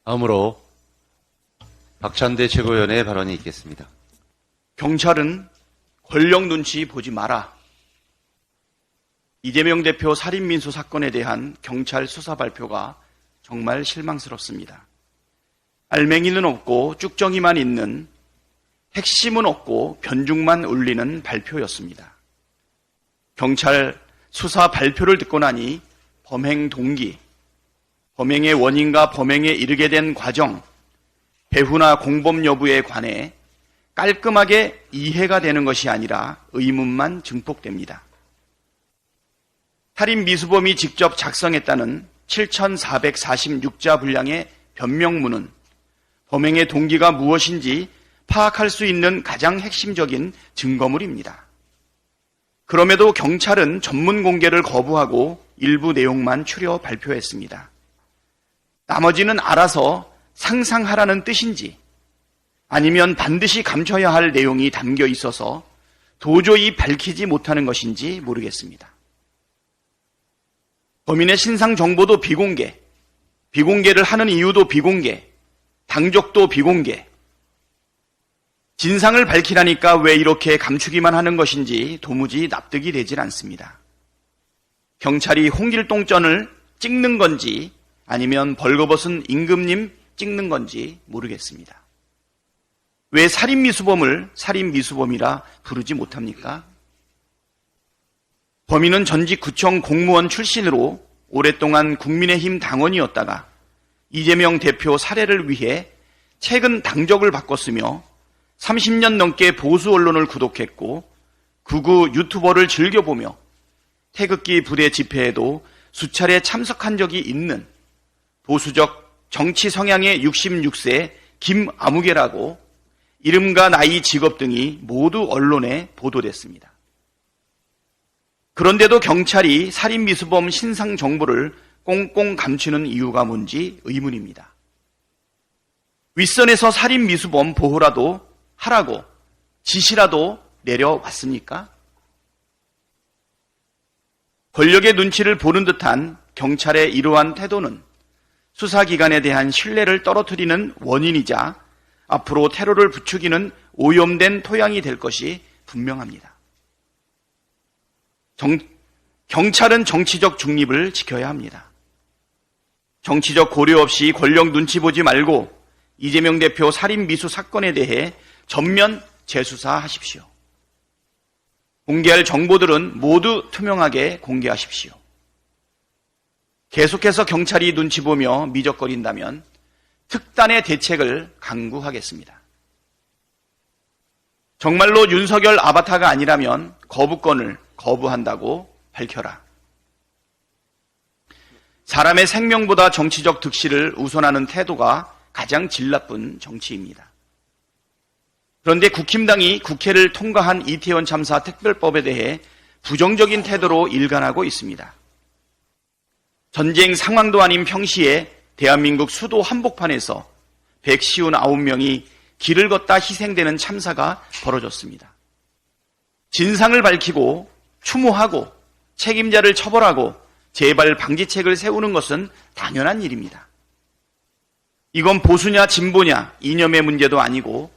다음으로 박찬대 최고위원의 발언이 있겠습니다. 경찰은 권력 눈치 보지 마라. 이재명 대표 살인민수 사건에 대한 경찰 수사 발표가 정말 실망스럽습니다. 알맹이는 없고 쭉정이만 있는, 핵심은 없고 변죽만 울리는 발표였습니다. 경찰 수사 발표를 듣고 나니 범행 동기, 범행의 원인과 범행에 이르게 된 과정, 배후나 공범 여부에 관해 깔끔하게 이해가 되는 것이 아니라 의문만 증폭됩니다. 살인 미수범이 직접 작성했다는 7,446자 분량의 변명문은 범행의 동기가 무엇인지 파악할 수 있는 가장 핵심적인 증거물입니다. 그럼에도 경찰은 전문 공개를 거부하고 일부 내용만 추려 발표했습니다. 나머지는 알아서 상상하라는 뜻인지 아니면 반드시 감춰야 할 내용이 담겨 있어서 도저히 밝히지 못하는 것인지 모르겠습니다. 범인의 신상 정보도 비공개, 비공개를 하는 이유도 비공개, 당적도 비공개. 진상을 밝히라니까 왜 이렇게 감추기만 하는 것인지 도무지 납득이 되질 않습니다. 경찰이 홍길동전을 찍는 건지 아니면 벌거벗은 임금님 찍는 건지 모르겠습니다. 왜 살인미수범을 살인미수범이라 부르지 못합니까? 범인은 전직 구청 공무원 출신으로 오랫동안 국민의힘 당원이었다가 이재명 대표 살해를 위해 최근 당적을 바꿨으며 30년 넘게 보수 언론을 구독했고 극우 유튜버를 즐겨보며 태극기 부대 집회에도 수차례 참석한 적이 있는 보수적 정치 성향의 66세 김아무개라고 이름과 나이, 직업 등이 모두 언론에 보도됐습니다. 그런데도 경찰이 살인미수범 신상 정보를 꽁꽁 감추는 이유가 뭔지 의문입니다. 윗선에서 살인미수범 보호라도 하라고 지시라도 내려왔습니까? 권력의 눈치를 보는 듯한 경찰의 이러한 태도는 수사기관에 대한 신뢰를 떨어뜨리는 원인이자 앞으로 테러를 부추기는 오염된 토양이 될 것이 분명합니다. 경찰은 정치적 중립을 지켜야 합니다. 정치적 고려 없이 권력 눈치 보지 말고 이재명 대표 살인 미수 사건에 대해 전면 재수사하십시오. 공개할 정보들은 모두 투명하게 공개하십시오. 계속해서 경찰이 눈치 보며 미적거린다면 특단의 대책을 강구하겠습니다. 정말로 윤석열 아바타가 아니라면 거부권을 거부한다고 밝혀라. 사람의 생명보다 정치적 득실을 우선하는 태도가 가장 질 나쁜 정치입니다. 그런데 국힘당이 국회를 통과한 이태원 참사 특별법에 대해 부정적인 태도로 일관하고 있습니다. 전쟁 상황도 아닌 평시에 대한민국 수도 한복판에서 159명이 길을 걷다 희생되는 참사가 벌어졌습니다. 진상을 밝히고 추모하고 책임자를 처벌하고 재발 방지책을 세우는 것은 당연한 일입니다. 이건 보수냐 진보냐 이념의 문제도 아니고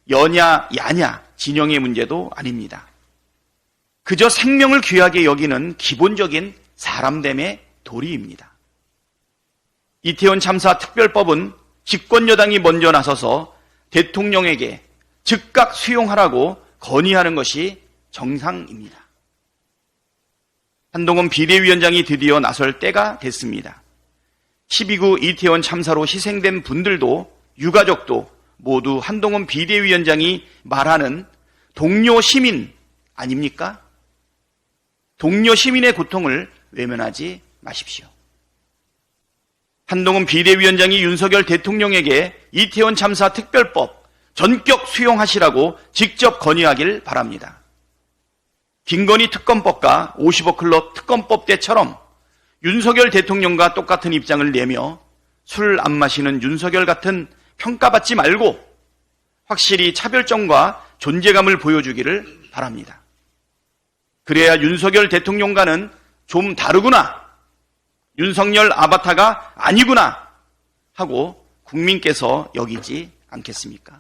여냐 야냐 진영의 문제도 아닙니다. 그저 생명을 귀하게 여기는 기본적인 사람됨의 도리입니다. 이태원 참사 특별법은 집권여당이 먼저 나서서 대통령에게 즉각 수용하라고 건의하는 것이 정상입니다. 한동훈 비대위원장이 드디어 나설 때가 됐습니다. 12구 이태원 참사로 희생된 분들도 유가족도 모두 한동훈 비대위원장이 말하는 동료 시민 아닙니까? 동료 시민의 고통을 외면하지 마십시오. 한동훈 비대위원장이 윤석열 대통령에게 이태원 참사 특별법 전격 수용하시라고 직접 건의하길 바랍니다. 김건희 특검법과 50억 클럽 특검법 때처럼 윤석열 대통령과 똑같은 입장을 내며 술 안 마시는 윤석열 같은 평가받지 말고 확실히 차별점과 존재감을 보여주기를 바랍니다. 그래야 윤석열 대통령과는 좀 다르구나, 윤석열 아바타가 아니구나 하고 국민께서 여기지 않겠습니까?